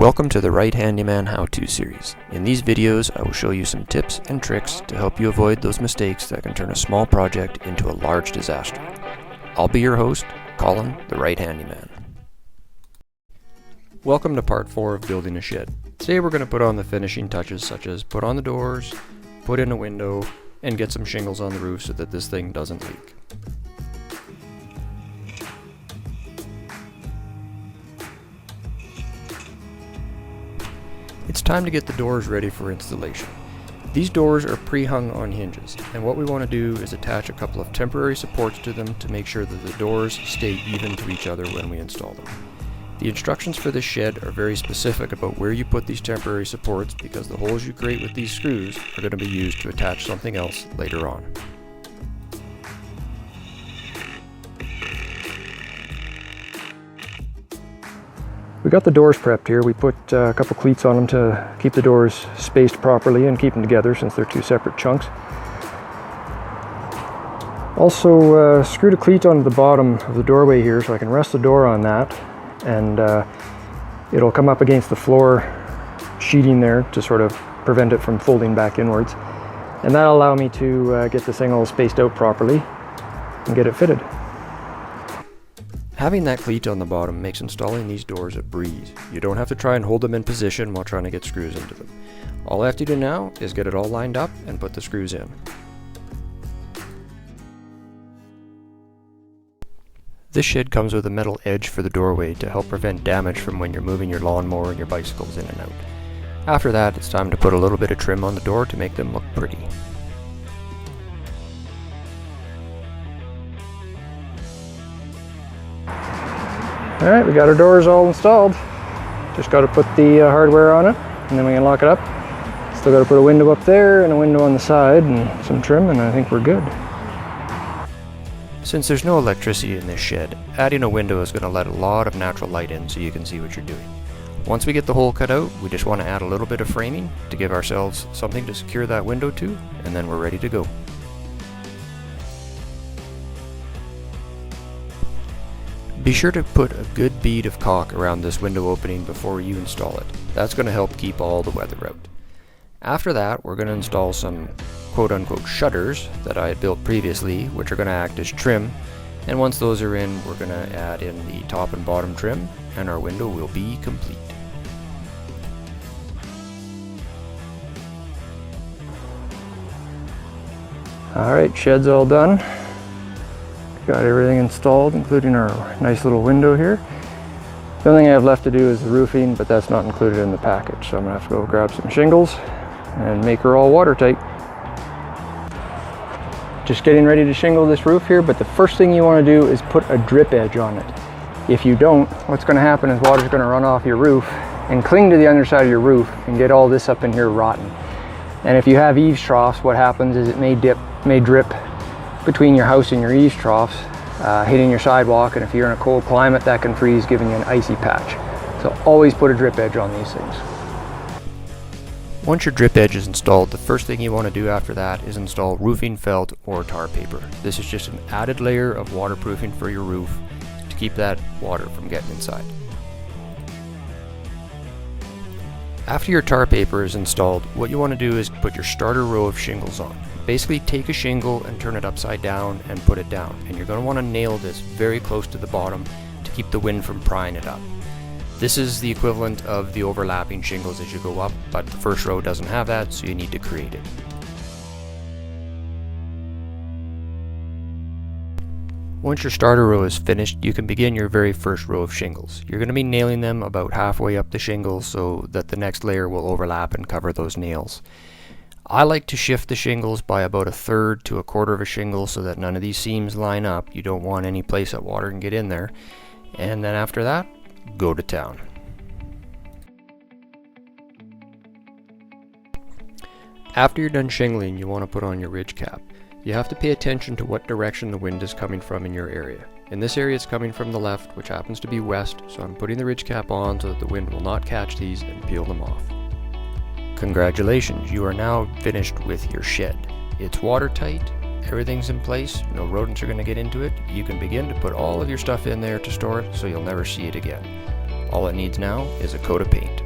Welcome to the Right Handyman How-To series. In these videos, I will show you some tips and tricks to help you avoid those mistakes that can turn a small project into a large disaster. I'll be your host, Colin, the Right Handyman. Welcome to part 4 of building a shed. Today we're going to put on the finishing touches such as put on the doors, put in a window, and get some shingles on the roof so that this thing doesn't leak. It's time to get the doors ready for installation. These doors are pre-hung on hinges, and what we want to do is attach a couple of temporary supports to them to make sure that the doors stay even to each other when we install them. The instructions for this shed are very specific about where you put these temporary supports because the holes you create with these screws are going to be used to attach something else later on. We got the doors prepped here. We put a couple cleats on them to keep the doors spaced properly and keep them together since they're two separate chunks. Also screwed a cleat onto the bottom of the doorway here so I can rest the door on that, and it'll come up against the floor sheeting there to sort of prevent it from folding back inwards, and that'll allow me to get this thing all spaced out properly and get it fitted. Having that cleat on the bottom makes installing these doors a breeze. You don't have to try and hold them in position while trying to get screws into them. All I have to do now is get it all lined up and put the screws in. This shed comes with a metal edge for the doorway to help prevent damage from when you're moving your lawnmower and your bicycles in and out. After that, it's time to put a little bit of trim on the door to make them look pretty. Alright, we got our doors all installed. Just got to put the hardware on it and then we can lock it up. Still got to put a window up there and a window on the side and some trim, and I think we're good. Since there's no electricity in this shed, adding a window is going to let a lot of natural light in so you can see what you're doing. Once we get the hole cut out, we just want to add a little bit of framing to give ourselves something to secure that window to, and then we're ready to go. Be sure to put a good bead of caulk around this window opening before you install it. That's going to help keep all the weather out. After that, we're going to install some quote-unquote shutters that I had built previously, which are going to act as trim, and once those are in, we're going to add in the top and bottom trim, and our window will be complete. Alright, shed's all done. Got everything installed, including our nice little window here. The only thing I have left to do is the roofing, but that's not included in the package, so I'm going to have to go grab some shingles and make her all watertight. Just getting ready to shingle this roof here, but the first thing you want to do is put a drip edge on it. If you don't, what's going to happen is water's going to run off your roof and cling to the underside of your roof and get all this up in here rotten. And if you have eaves troughs, what happens is it may drip between your house and your eaves troughs, hitting your sidewalk, and if you're in a cold climate, that can freeze, giving you an icy patch. So always put a drip edge on these things. Once your drip edge is installed, the first thing you want to do after that is install roofing felt or tar paper. This is just an added layer of waterproofing for your roof to keep that water from getting inside. After your tar paper is installed, what you want to do is put your starter row of shingles on. Basically take a shingle and turn it upside down and put it down, and you're going to want to nail this very close to the bottom to keep the wind from prying it up. This is the equivalent of the overlapping shingles as you go up, but the first row doesn't have that, so you need to create it. Once your starter row is finished, you can begin your very first row of shingles. You're going to be nailing them about halfway up the shingles so that the next layer will overlap and cover those nails. I like to shift the shingles by about 1/3 to 1/4 of a shingle so that none of these seams line up. You don't want any place that water can get in there. And then after that, go to town. After you're done shingling, you want to put on your ridge cap. You have to pay attention to what direction the wind is coming from in your area. In this area it's coming from the left, which happens to be west, so I'm putting the ridge cap on so that the wind will not catch these and peel them off. Congratulations, you are now finished with your shed. It's watertight, everything's in place, no rodents are going to get into it. You can begin to put all of your stuff in there to store it so you'll never see it again. All it needs now is a coat of paint.